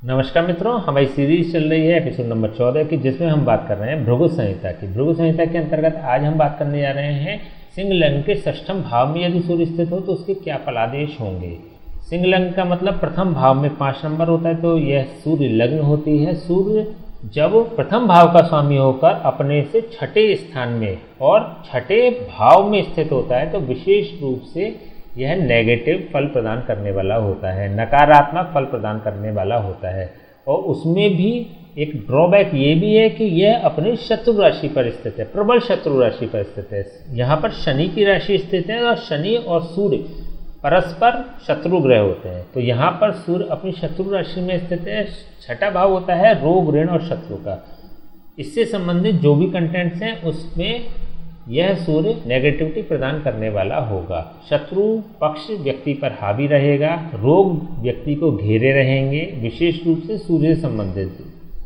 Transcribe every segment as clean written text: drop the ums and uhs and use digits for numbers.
नमस्कार मित्रों, हमारी सीरीज चल रही है एपिसोड नंबर 14 की, जिसमें हम बात कर रहे हैं भृगु संहिता की। भृगु संहिता के अंतर्गत आज हम बात करने जा रहे हैं सिंह लग्न के षष्ठम भाव में यदि सूर्य स्थित हो तो उसके क्या फलादेश होंगे। सिंह लग्न का मतलब प्रथम भाव में 5 नंबर होता है, तो यह सूर्य लग्न होती है। सूर्य जब प्रथम भाव का स्वामी होकर अपने से छठे स्थान में और छठे भाव में स्थित होता है तो विशेष रूप से यह नेगेटिव फल प्रदान करने वाला होता है, नकारात्मक फल प्रदान करने वाला होता है। और उसमें भी एक ड्रॉबैक ये भी है कि यह अपनी शत्रु राशि पर स्थित है, प्रबल शत्रु राशि पर स्थित है। यहाँ पर शनि की राशि स्थित है और शनि और सूर्य परस्पर शत्रु ग्रह होते हैं। तो यहाँ पर सूर्य अपनी शत्रु राशि में स्थित है। छठा भाव होता है रोग, ऋण और शत्रु का। इससे संबंधित जो भी कंटेंट्स हैं उसमें यह सूर्य नेगेटिविटी प्रदान करने वाला होगा। शत्रु पक्ष व्यक्ति पर हावी रहेगा, रोग व्यक्ति को घेरे रहेंगे, विशेष रूप से सूर्य से संबंधित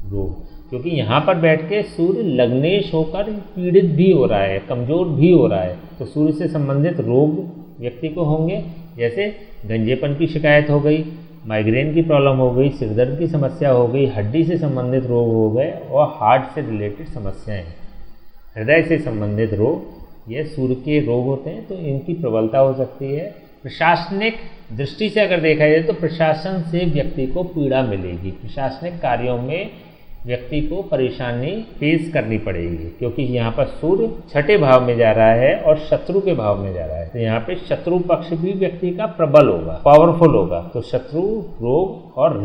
रोग, क्योंकि यहाँ पर बैठ के सूर्य लग्नेश होकर पीड़ित भी हो रहा है, कमजोर भी हो रहा है। तो सूर्य से संबंधित रोग व्यक्ति को होंगे, जैसे गंजेपन की शिकायत हो गई, माइग्रेन की प्रॉब्लम हो गई, सिरदर्द की समस्या हो गई, हड्डी से संबंधित रोग हो गए और हार्ट से रिलेटेड समस्याएं, हृदय से संबंधित रोग, ये सूर्य के रोग होते हैं। तो इनकी प्रबलता हो सकती है। प्रशासनिक दृष्टि से अगर देखा जाए तो प्रशासन से व्यक्ति को पीड़ा मिलेगी, प्रशासनिक कार्यों में व्यक्ति को परेशानी फेस करनी पड़ेगी, क्योंकि यहाँ पर सूर्य छठे भाव में जा रहा है और शत्रु के भाव में जा रहा है। तो यहाँ पे शत्रु पक्ष भी व्यक्ति का प्रबल होगा, पावरफुल होगा। तो शत्रु, रोग और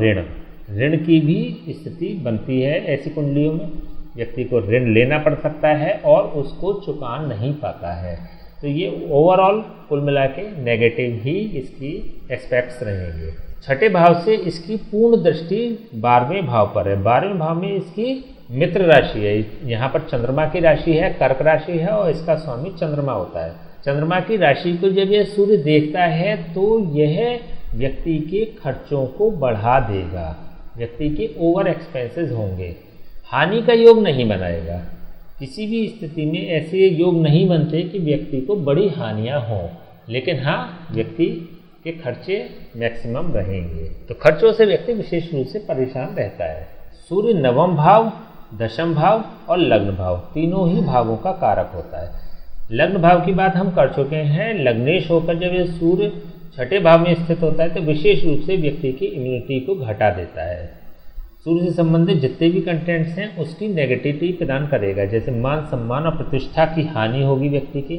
ऋण की भी स्थिति बनती है। ऐसी कुंडलियों में व्यक्ति को ऋण लेना पड़ सकता है और उसको चुका नहीं पाता है। तो ये ओवरऑल कुल मिला के नेगेटिव ही इसकी एस्पेक्ट्स रहेंगे। छठे भाव से इसकी पूर्ण दृष्टि 12वें भाव पर है। 12वें भाव में इसकी मित्र राशि है। यहाँ पर चंद्रमा की राशि है, कर्क राशि है और इसका स्वामी चंद्रमा होता है। चंद्रमा की राशि को जब यह सूर्य देखता है तो यह व्यक्ति के खर्चों को बढ़ा देगा, व्यक्ति के ओवर एक्सपेंसेस होंगे, हानि का योग नहीं बनाएगा। किसी भी स्थिति में ऐसे योग नहीं बनते कि व्यक्ति को बड़ी हानियां हों, लेकिन हाँ, व्यक्ति के खर्चे मैक्सिमम रहेंगे। तो खर्चों से व्यक्ति विशेष रूप से परेशान रहता है। सूर्य नवम भाव, दशम भाव और लग्न भाव, तीनों ही भावों का कारक होता है। लग्न भाव की बात हम कर चुके हैं। लग्नेश होकर जब ये सूर्य छठे भाव में स्थित होता है तो विशेष रूप से व्यक्ति की इम्यूनिटी को घटा देता है। सूर्य से संबंधित जितने भी कंटेंट्स हैं उसकी नेगेटिविटी प्रदान करेगा, जैसे मान सम्मान और प्रतिष्ठा की हानि होगी, व्यक्ति की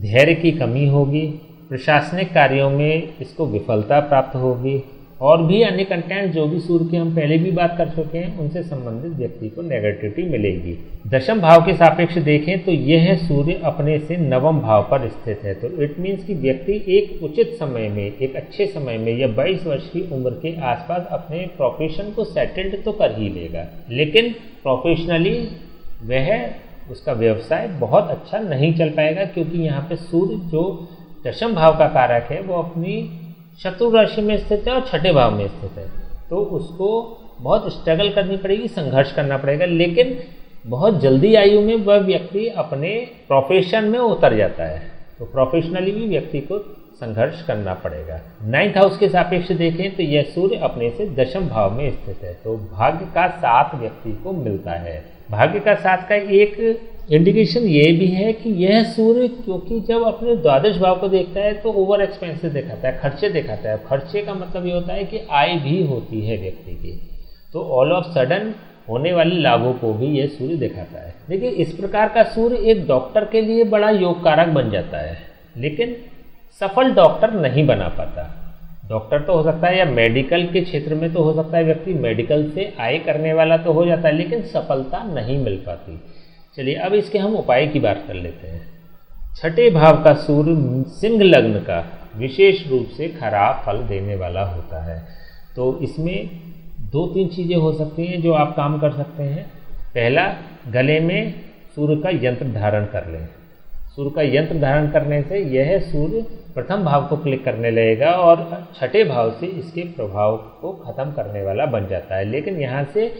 धैर्य की कमी होगी, प्रशासनिक कार्यों में इसको विफलता प्राप्त होगी और भी अन्य कंटेंट जो भी सूर्य की हम पहले भी बात कर चुके हैं उनसे संबंधित व्यक्ति को नेगेटिविटी मिलेगी। दशम भाव के सापेक्ष देखें तो यह सूर्य अपने से नवम भाव पर स्थित है। तो इट मीन्स कि व्यक्ति एक उचित समय में, एक अच्छे समय में या 22 वर्ष की उम्र के आसपास अपने प्रोफेशन को सेटल्ड तो कर ही लेगा, लेकिन प्रोफेशनली वह उसका व्यवसाय बहुत अच्छा नहीं चल पाएगा, क्योंकि यहाँ पे सूर्य जो दशम भाव का कारक है वो अपनी शत्रु राशि में स्थित है और छठे भाव में स्थित है। तो उसको बहुत स्ट्रगल करनी पड़ेगी, संघर्ष करना पड़ेगा, लेकिन बहुत जल्दी आयु में वह व्यक्ति अपने प्रोफेशन में उतर जाता है। तो प्रोफेशनली भी व्यक्ति को संघर्ष करना पड़ेगा। 9th हाउस के सापेक्ष देखें तो यह सूर्य अपने से दशम भाव में स्थित है। तो भाग्य का साथ व्यक्ति को मिलता है। भाग्य का साथ का एक इंडिकेशन ये भी है कि यह सूर्य, क्योंकि जब अपने द्वादश भाव को देखता है तो ओवर एक्सपेंसेस दिखाता है, खर्चे दिखाता है। खर्चे का मतलब ये होता है कि आय भी होती है व्यक्ति की, तो ऑल ऑफ सडन होने वाले लाभों को भी यह सूर्य दिखाता है। देखिए, इस प्रकार का सूर्य एक डॉक्टर के लिए बड़ा योग कारक बन जाता है, लेकिन सफल डॉक्टर नहीं बना पाता। डॉक्टर तो हो सकता है, या मेडिकल के क्षेत्र में तो हो सकता है व्यक्ति मेडिकल से आय करने वाला तो हो जाता है, लेकिन सफलता नहीं मिल पाती। चलिए अब इसके हम उपाय की बात कर लेते हैं। छठे भाव का सूर्य सिंह लग्न का विशेष रूप से खराब फल देने वाला होता है। तो इसमें 2-3 चीज़ें हो सकती हैं जो आप काम कर सकते हैं। पहला, गले में सूर्य का यंत्र धारण कर लें। सूर्य का यंत्र धारण करने से यह सूर्य प्रथम भाव को क्लिक करने लगेगा और छठे भाव से इसके प्रभाव को खत्म करने वाला बन जाता है, लेकिन यहाँ से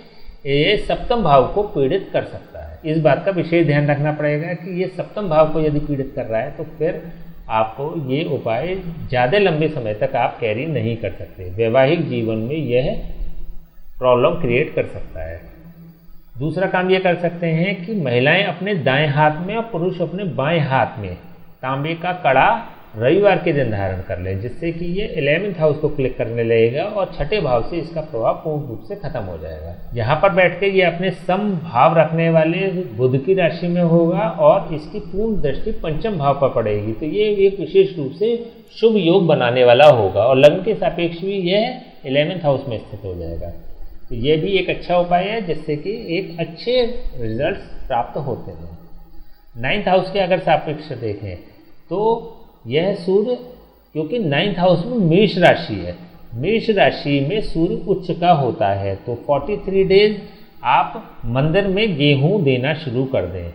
ये सप्तम भाव को पीड़ित कर सकता है। इस बात का विशेष ध्यान रखना पड़ेगा कि ये सप्तम भाव को यदि पीड़ित कर रहा है तो फिर आपको ये उपाय ज़्यादा लंबे समय तक आप कैरी नहीं कर सकते। वैवाहिक जीवन में यह प्रॉब्लम क्रिएट कर सकता है। दूसरा काम ये कर सकते हैं कि महिलाएं अपने दाएं हाथ में और पुरुष अपने बाएं हाथ में तांबे का कड़ा रविवार के दिन धारण कर लें, जिससे कि ये 11th हाउस को क्लिक करने लगेगा और छठे भाव से इसका प्रभाव पूर्ण रूप से खत्म हो जाएगा। यहाँ पर बैठ के ये अपने सम भाव रखने वाले बुध की राशि में होगा और इसकी पूर्ण दृष्टि पंचम भाव पर पड़ेगी, तो ये एक विशेष रूप से शुभ योग बनाने वाला होगा और लग्न के सापेक्ष भी यह 11th हाउस में स्थित हो जाएगा। तो ये भी एक अच्छा उपाय है जिससे कि एक अच्छे रिजल्ट प्राप्त होते हैं। 9th हाउस के अगर सापेक्ष देखें तो यह सूर्य, क्योंकि 9th हाउस में मेष राशि है, मेष राशि में सूर्य उच्च का होता है, तो 43 डेज आप मंदिर में गेहूं देना शुरू कर दें।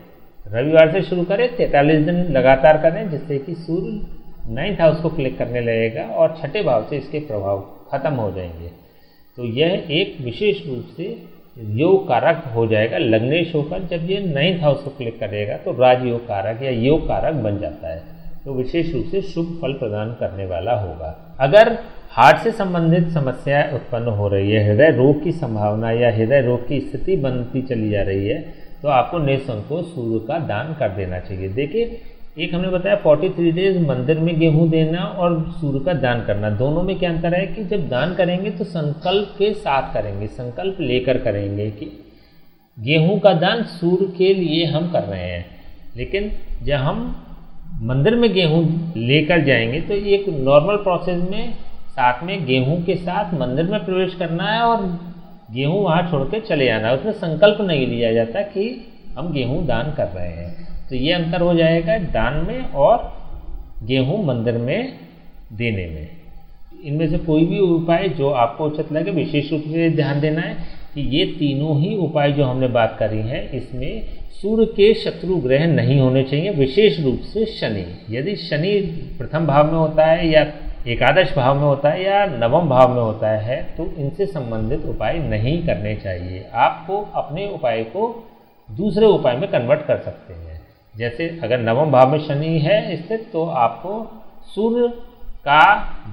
रविवार से शुरू करें, 43 दिन लगातार करें, जिससे कि सूर्य 9th हाउस को क्लिक करने लगेगा और छठे भाव से इसके प्रभाव खत्म हो जाएंगे। तो यह एक विशेष रूप से योग कारक हो जाएगा। लग्नेश होकर जब ये 9th हाउस को क्लिक करेगा तो राजयोग कारक या योग कारक बन जाता है, तो विशेष रूप से शुभ फल प्रदान करने वाला होगा। अगर हार्ट से संबंधित समस्या उत्पन्न हो रही है, हृदय रोग की संभावना या हृदय रोग की स्थिति बनती चली जा रही है, तो आपको निसंकोच सूर्य का दान कर देना चाहिए। देखिए, एक हमने बताया 43 डेज मंदिर में गेहूं देना और सूर्य का दान करना, दोनों में क्या अंतर है कि जब दान करेंगे तो संकल्प के साथ करेंगे, संकल्प लेकर करेंगे कि गेहूं का दान सूर्य के लिए हम कर रहे हैं। लेकिन जब हम मंदिर में गेहूं लेकर जाएंगे तो एक नॉर्मल प्रोसेस में साथ में गेहूं के साथ मंदिर में प्रवेश करना है और गेहूं वहाँ छोड़ के चले जाना है, उसमें संकल्प नहीं लिया जाता कि हम गेहूं दान कर रहे हैं। तो ये अंतर हो जाएगा दान में और गेहूं मंदिर में देने में। इनमें से कोई भी उपाय जो आपको उचित लगे, विशेष रूप से ध्यान देना है कि ये तीनों ही उपाय जो हमने बात करी है, इसमें सूर्य के शत्रु ग्रह नहीं होने चाहिए, विशेष रूप से शनि। यदि शनि प्रथम भाव में होता है या एकादश भाव में होता है या नवम भाव में होता है, तो इनसे संबंधित उपाय नहीं करने चाहिए। आपको अपने उपाय को दूसरे उपाय में कन्वर्ट कर सकते हैं। जैसे अगर नवम भाव में शनि है स्थित, तो आपको सूर्य का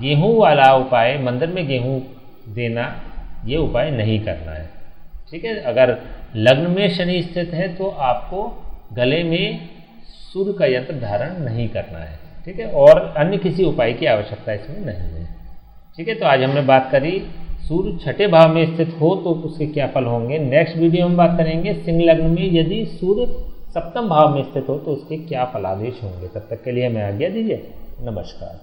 गेहूं वाला उपाय, मंदिर में गेहूं देना, ये उपाय नहीं करना है। ठीक है, अगर लग्न में शनि स्थित है तो आपको गले में सूर्य का यंत्र धारण नहीं करना है। ठीक है, और अन्य किसी उपाय की आवश्यकता इसमें नहीं है। ठीक है, तो आज हमने बात करी सूर्य छठे भाव में स्थित हो तो उसके क्या फल होंगे। नेक्स्ट वीडियो में बात करेंगे सिंह लग्न में यदि सूर्य सप्तम भाव में स्थित हो तो उसके क्या फलादेश होंगे। तब तक के लिए हमें आज्ञा दीजिए। नमस्कार।